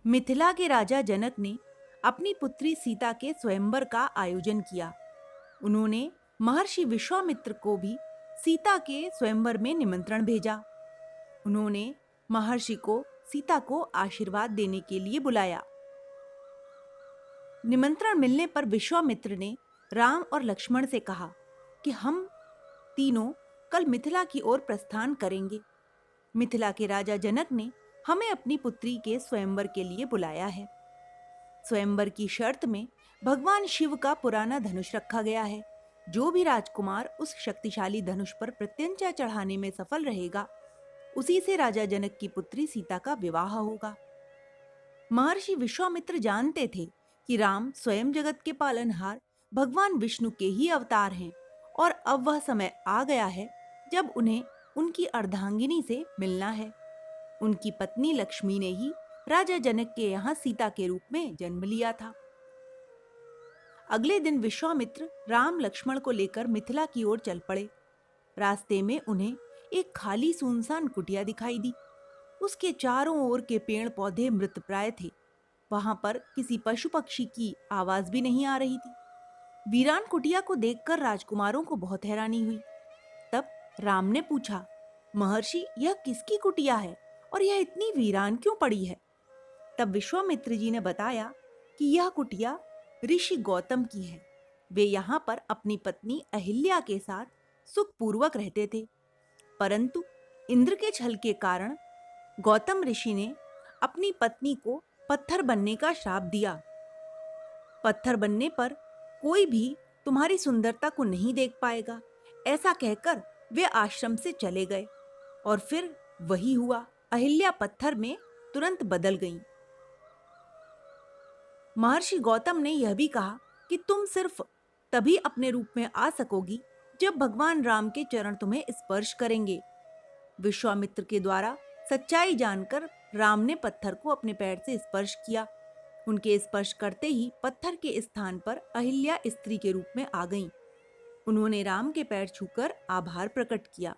मिथिला के राजा जनक ने अपनी पुत्री सीता के स्वयंवर का आयोजन किया। उन्होंने महर्षि विश्वामित्र को भी सीता के स्वयंवर में निमंत्रण भेजा। उन्होंने महर्षि को सीता को आशीर्वाद देने के लिए बुलाया। निमंत्रण मिलने पर विश्वामित्र ने राम और लक्ष्मण से कहा कि हम तीनों कल मिथिला की ओर प्रस्थान करेंगे। मिथिला के राजा जनक ने हमें अपनी पुत्री के स्वयंवर के लिए बुलाया है। स्वयंवर की शर्त में भगवान शिव का पुराना धनुष रखा गया है। जो भी राजकुमार उस शक्तिशाली धनुष पर प्रत्यंचा चढ़ाने में सफल रहेगा, उसी से राजा जनक की पुत्री सीता का विवाह होगा। महर्षि विश्वामित्र जानते थे कि राम स्वयं जगत के पालनहार भगवान विष्णु के ही अवतार हैं और अब वह समय आ गया है जब उन्हें उनकी अर्धांगिनी से मिलना है। उनकी पत्नी लक्ष्मी ने ही राजा जनक के यहाँ सीता के रूप में जन्म लिया था। अगले दिन विश्वामित्र राम लक्ष्मण को लेकर मिथिला की ओर चल पड़े। रास्ते में उन्हें एक खाली सुनसान कुटिया दिखाई दी। उसके चारों ओर के पेड़ पौधे मृतप्राय थे। वहां पर किसी पशु पक्षी की आवाज भी नहीं आ रही थी। वीरान कुटिया को देखकर राजकुमारों को बहुत हैरानी हुई। तब राम ने पूछा, महर्षि, यह किसकी कुटिया है और यह इतनी वीरान क्यों पड़ी है? तब विश्वामित्र जी ने बताया कि यह कुटिया ऋषि गौतम की है। वे यहाँ पर अपनी पत्नी अहिल्या के साथ सुखपूर्वक रहते थे, परंतु इंद्र के छल के कारण गौतम ऋषि ने अपनी पत्नी को पत्थर बनने का श्राप दिया। पत्थर बनने पर कोई भी तुम्हारी सुंदरता को नहीं देख पाएगा, ऐसा कहकर वे आश्रम से चले गए। और फिर वही हुआ, अहिल्या पत्थर में तुरंत बदल गईं। महर्षि गौतम ने यह भी कहा कि तुम सिर्फ तभी अपने रूप में आ सकोगी जब भगवान राम के चरण तुम्हें स्पर्श करेंगे। विश्वामित्र के द्वारा सच्चाई जानकर राम ने पत्थर को अपने पैर से स्पर्श किया। उनके स्पर्श करते ही पत्थर के स्थान पर अहिल्या स्त्री के रूप में आ गईं। उन्होंने राम के पैर छूकर आभार प्रकट किया।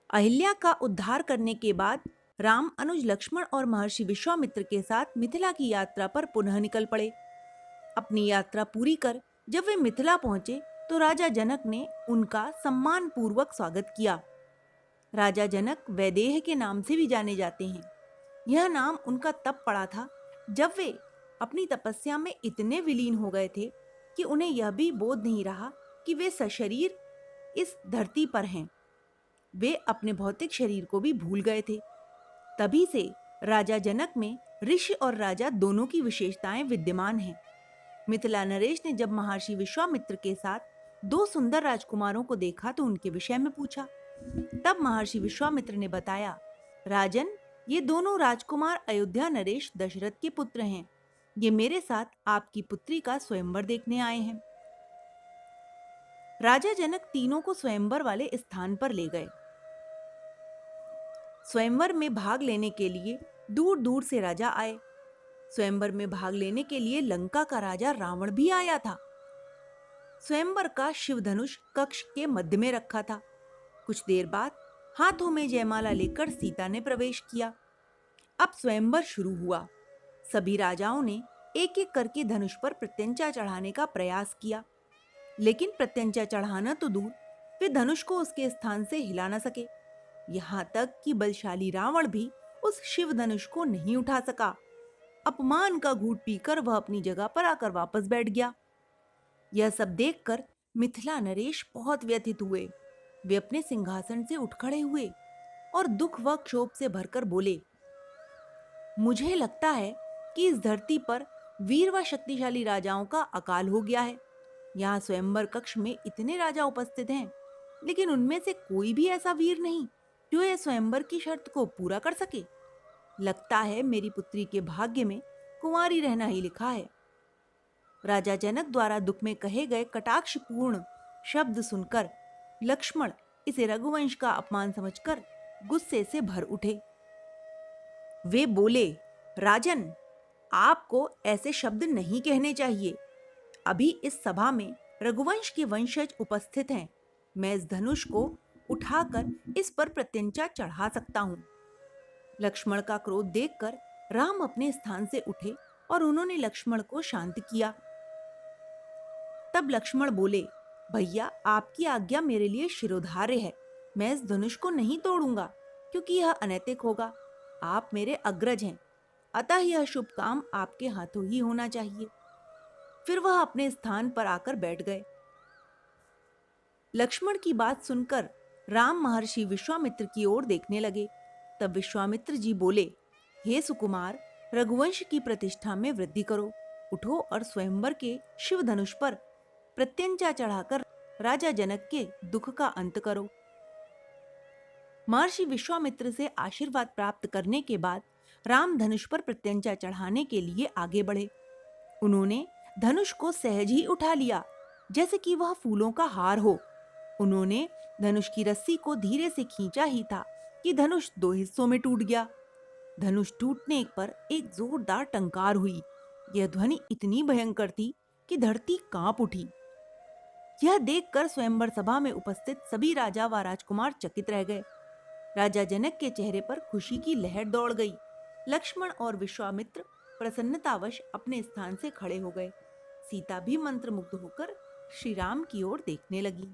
अहिल्या का उद्धार करने के बाद राम अनुज लक्ष्मण और महर्षि विश्वामित्र के साथ मिथिला की यात्रा पर पुनः निकल पड़े। अपनी यात्रा पूरी कर जब वे मिथिला पहुंचे तो राजा जनक ने उनका सम्मान पूर्वक स्वागत किया। राजा जनक वैदेह के नाम से भी जाने जाते हैं। यह नाम उनका तब पड़ा था जब वे अपनी तपस्या में इतने विलीन हो गए थे कि उन्हें यह भी बोध नहीं रहा कि वे सशरीर इस धरती पर हैं। वे अपने भौतिक शरीर को भी भूल गए थे। तभी से राजा जनक में ऋषि और राजा दोनों की विशेषताएं विद्यमान हैं। मिथिला नरेश ने जब महर्षि विश्वामित्र के साथ दो सुंदर राजकुमारों को देखा तो उनके विषय में पूछा। तब महर्षि विश्वामित्र ने बताया, राजन, ये दोनों राजकुमार अयोध्या नरेश दशरथ के पुत्र हैं। ये मेरे साथ आपकी पुत्री का स्वयंवर देखने आए हैं। राजा जनक तीनों को स्वयंवर वाले स्थान पर ले गए। स्वयंवर में भाग लेने के लिए दूर दूर से राजा आए। स्वयंवर में भाग लेने के लिए लंका का राजा रावण भी आया था। स्वयंवर का शिवधनुष कक्ष के मध्य में रखा था। कुछ देर बाद हाथों में जयमाला लेकर सीता ने प्रवेश किया। अब स्वयंवर शुरू हुआ। सभी राजाओं ने एक एक करके धनुष पर प्रत्यंचा चढ़ाने का प्रयास किया, लेकिन प्रत्यंचा चढ़ाना तो दूर, वे धनुष को उसके स्थान से हिला न सके। यहां तक कि बलशाली रावण भी उस शिव धनुष को नहीं उठा सका। अपमान का घूंट पीकर वह अपनी जगह पर आकर वापस बैठ गया। यह सब देखकर मिथिला नरेश बहुत व्यथित हुए। वे अपने सिंहासन से उठ खड़े हुए और दुख व क्षोभ से भरकर बोले, मुझे लगता है कि इस धरती पर वीर व शक्तिशाली राजाओं का अकाल हो गया है। यहाँ स्वयंवर कक्ष में इतने राजा उपस्थित हैं, लेकिन उनमें से कोई भी ऐसा वीर नहीं जो यह स्वयंवर की शर्त को पूरा कर सके। लगता है मेरी पुत्री के भाग्य में कुंवारी रहना ही लिखा है। राजा जनक द्वारा दुख में कहे गए कटाक्षपूर्ण शब्द सुनकर लक्ष्मण इसे रघुवंश का अपमान समझकर गुस्से से भर उठे। वे बोले, राजन, आपको ऐसे शब्द नहीं कहने चाहिए। अभी इस सभा में रघुवंश के वंशज उपस्थित हैं। मैं इस धनुष को उठाकर इस पर प्रत्यंचा चढ़ा सकता हूं। लक्ष्मण का क्रोध देखकर राम अपने स्थान से उठे और उन्होंने लक्ष्मण को शांत किया। तब लक्ष्मण बोले, भैया आपकी आज्ञा मेरे लिए शिरोधार्य है। मैं इस धनुष को नहीं तोड़ूंगा क्योंकि यह अनैतिक होगा। आप मेरे अग्रज हैं, अतः यह शुभ काम आपके हाथों ही होना चाहिए। फिर वह अपने स्थान पर आकर बैठ गए। लक्ष्मण की बात सुनकर राम महर्षि विश्वामित्र की ओर देखने लगे। तब विश्वामित्र जी बोले, हे सुकुमार, रघुवंश की प्रतिष्ठा में वृद्धि करो। उठो और स्वयंवर के शिव धनुष पर प्रत्यंचा चढ़ाकर राजा जनक के दुख का अंत करो। महर्षि विश्वामित्र से आशीर्वाद प्राप्त करने के बाद राम धनुष पर प्रत्यंचा चढ़ाने के लिए आगे बढ़े। उन्होंने धनुष को सहज ही उठा लिया, जैसे कि वह फूलों का हार हो। उन्होंने धनुष की रस्सी को धीरे से खींचा ही था कि धनुष दो हिस्सों में टूट गया। धनुष टूटने पर एक जोरदार टंकार हुई। यह ध्वनि इतनी भयंकर थी कि धरती कांप उठी। यह देखकर स्वयंवर सभा में उपस्थित सभी राजा व राजकुमार चकित रह गए। राजा जनक के चेहरे पर खुशी की लहर दौड़ गई। लक्ष्मण और विश्वामित्र प्रसन्नतावश अपने स्थान से खड़े हो गए। सीता भी मंत्रमुग्ध होकर श्री राम की ओर देखने लगी।